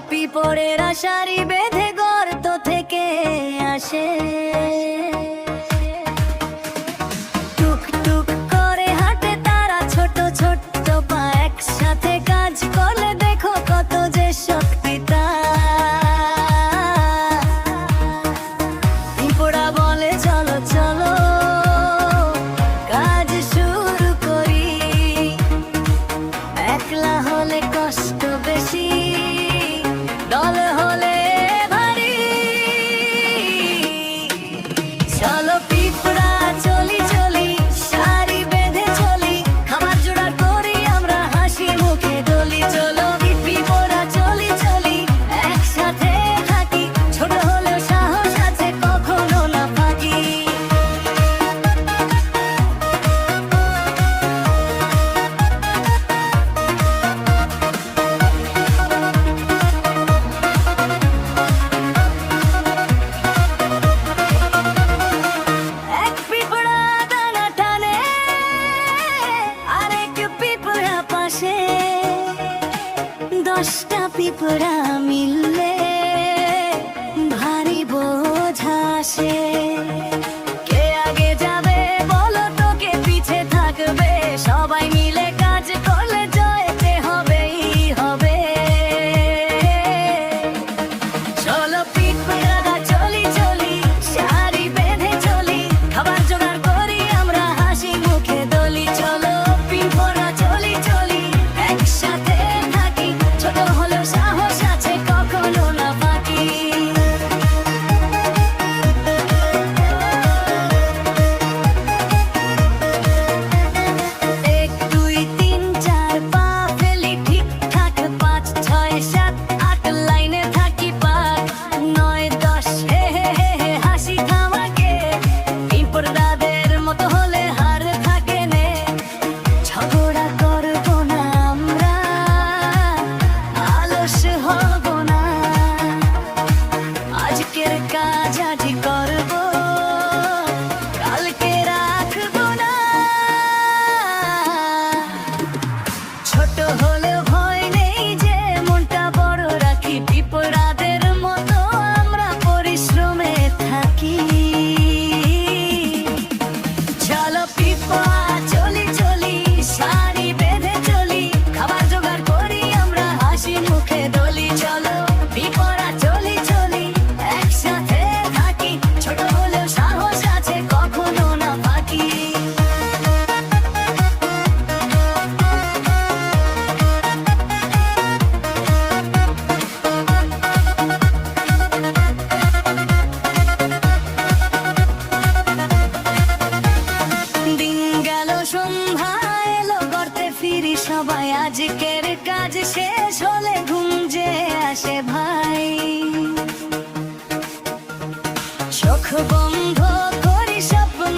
পিঁপড়েরা সারি বেঁধে গর্ত থেকে আসে, টুক টুক করে হাঁটে তারা ছোট ছোট্ট পা, একসাথে কাজ করলে দেখো কত যে শক্তি তার। পিঁপড়া বলে চলো চলো কাজ শুরু করি, একলা হলে কষ্ট বেশি, দল হলে ভারী। চলো পিঁপড়া চলি চলি, সারি বেঁধে চলি, খাবার জোগাড় করি আমরা হাসি মুখে ডলি। চলো পিঁপড়া চলি চলি, একসাথে থাকি, ছোট হলেও সাহস আছে কখনো না ফাঁকি। এক পিঁপড়া দানা টানে, আরেক পিঁপড়া পাশে, 10টা পিঁপড়া মিললে ভারী বোঝা আসে। কে আগে যাবে বলো তো, কে পিছে থাকবে, সবাই মিলে কাজ করলে জয়তে হবেই হবে। চলো পিঁপড়া চলি চলি, সারি বেঁধে চলি, খাবার জোগাড় করি আমরা হাসি মুখে ডলি। চলো পিঁপড়া চলি চলি, একসাথে থাকি, ছোট হলেও সাহস আছে কখনো না ফাঁকি। এক দুই তিন চার পা ফেলি ঠিকঠাক, 5 6 7 8 লাইনে থাকি পাক, 9 10 হে হে হে হে হাসি থামাকে। পিঁপড়াদের মতো হলে হার থাকে নে, ঝগড়া করবো না আমরা, আলস হব না, আজকের কাজ আজই করবো, কালকে রাখবো না। ছোট হলেও ভয় নেই যে, মনটা বড় রাখি, পিঁপড়াদের মতো আমরা পরিশ্রমে থাকি। চলো পিঁপড়া চলি চলি, সারি বেঁধে চলি, খাবার জোগাড় করি আমরা হাসি মুখে ডলি। চলো পিঁপড়া চলি চলি, একসাথে থাকি, ছোট হলেও সাহস আছে কখনো না ফাঁকি। দিন গেল সন্ধ্যা এলো, গর্তে ফিরি সবাই, আজকের কাজ শেষ হলে ঘুম যে আসে ভাই। চোখ বন্ধ করি স্বপ্ন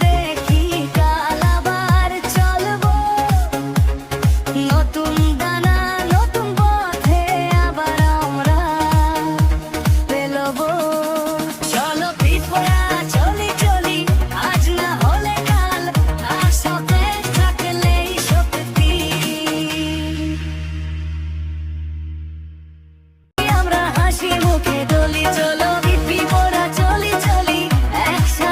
দেখি, কাল আবার চলবো, নতুন দানা নতুন পথে আবার আমরা পেলবো। চলো পিঁপড়া চলি চলি, আজ না হলে কাল, আর সাথে থাকলেই শক্তি। আমরা হাসি মুখে ডলি। চলো পিঁপড়া চলি চলি, একসাথে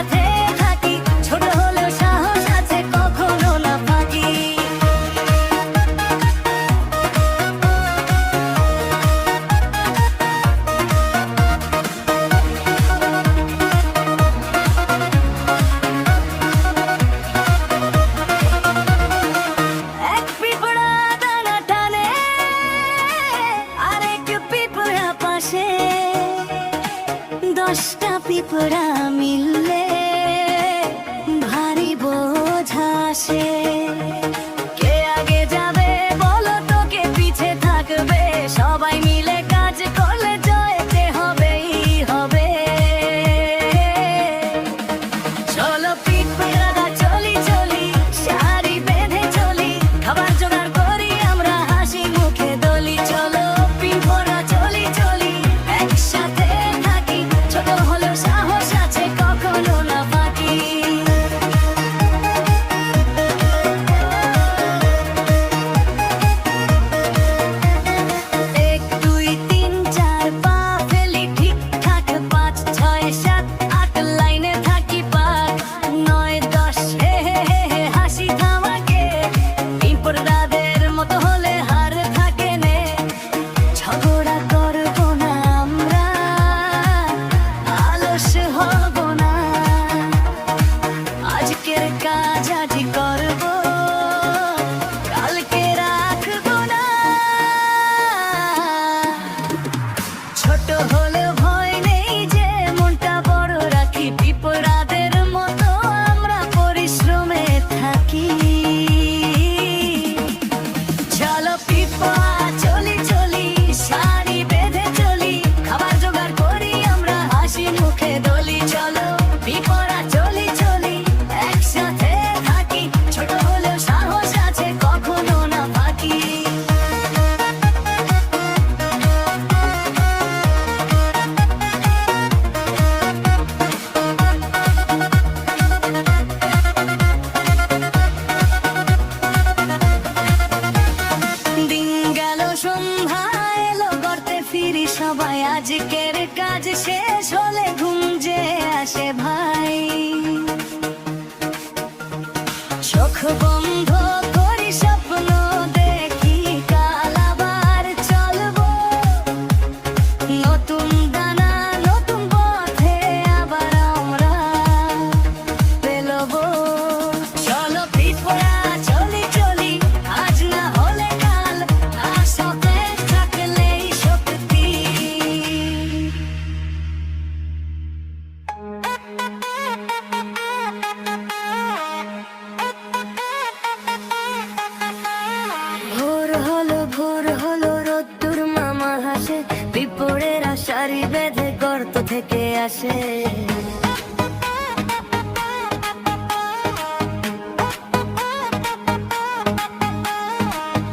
কাজ শেষ হলে ঘুম যে আসে ভাই। চোখ বন্ধ করি স্বপ্ন দেখি কাল আবার চলবো, নতুন দানা নতুন পথে আবার আমরা পেলবো। চলো পিঁপড়া চলি চলি, আজ না হলে কাল, আশাতে থাকলেই শক্তি। ভোর হলো রোদ্দুর মামা হাসে, পিঁপড়েরা সারি বেঁধে গর্ত থেকে আসে।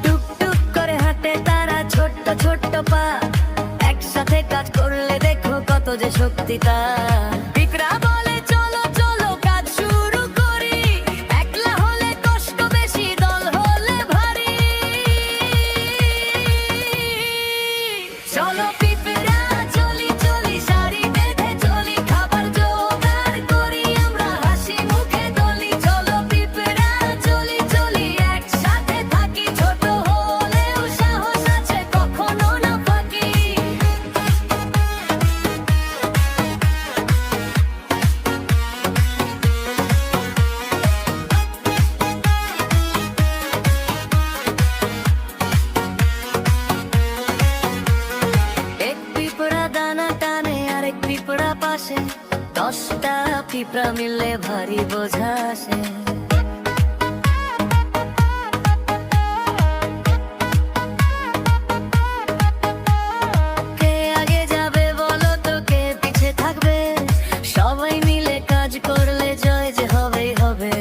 টুকটুক করে হাঁটে তারা ছোট্ট ছোট্ট পা, একসাথে কাজ করলে দেখো কত যে শক্তি তার। পিঁপড়া বলে চলো চলো কাজ শুরু করি, একলা হলে কষ্ট বেশি, দল হলে ভারী। চলো পিঁপড়া চলি চলি, সারি বেঁধে চলি, খাবার জোগাড় করি আমরা হাসি মুখে দলি। চলো পিঁপড়া চলি চলি, একসাথে থাকি, ছোট হলেও সাহস আছে, কখনো না ফাঁকি। এক পিঁপড়া দানা টানে আরেক পিঁপড়া পাশে, 10টা পিঁপড়া মিললে ভারী বোঝা আসে। কে আগে যাবে বলো তো, কে পিছে থাকবে, সবাই মিলে কাজ করলে জয় যে হবেই হবে।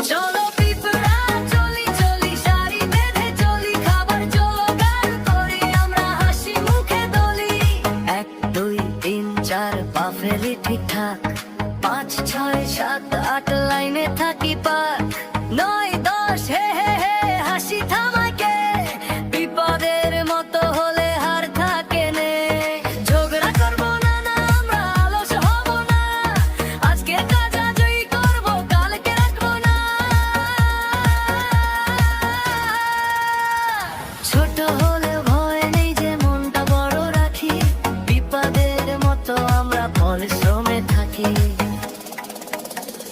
চলো পিঁপড়া চলি চলি, সারি বেঁধে চলি, খাবার জোগাড় করি আমরা হাসি মুখে দলি। 1 2 3 4 পা ফেলি ঠিকঠাক, 5 6 7 8 লাইনে থাকি পাক, 9 10 হে হে হে হাসি থামাকে, বিপদের মতো হলে হার থাকে নে। ঝগড়া করবো না না আমরা, আলস হব না, আজকের কাজ আজই করবো, কালকে রাখবো না। ছোট হলে ভয় নেই যে মনটা বড় রাখি, বিপদের মতো আমরা পরিশ্রমে থাকি।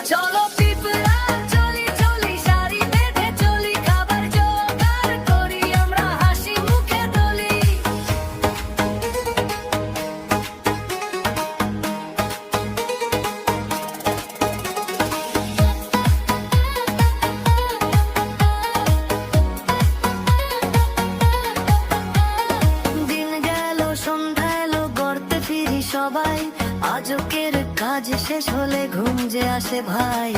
চলো পিঁপড়া চলি চলি, সারি বেঁধে চলি, খাবার জোগাড় করি আমরা হাসি মুখে দলি। দিন গেল সন্ধ্যা এলো, গর্তে ফিরি সবাই, আজকের কাজ শেষ হলে ঘুম যে আসে ভাই।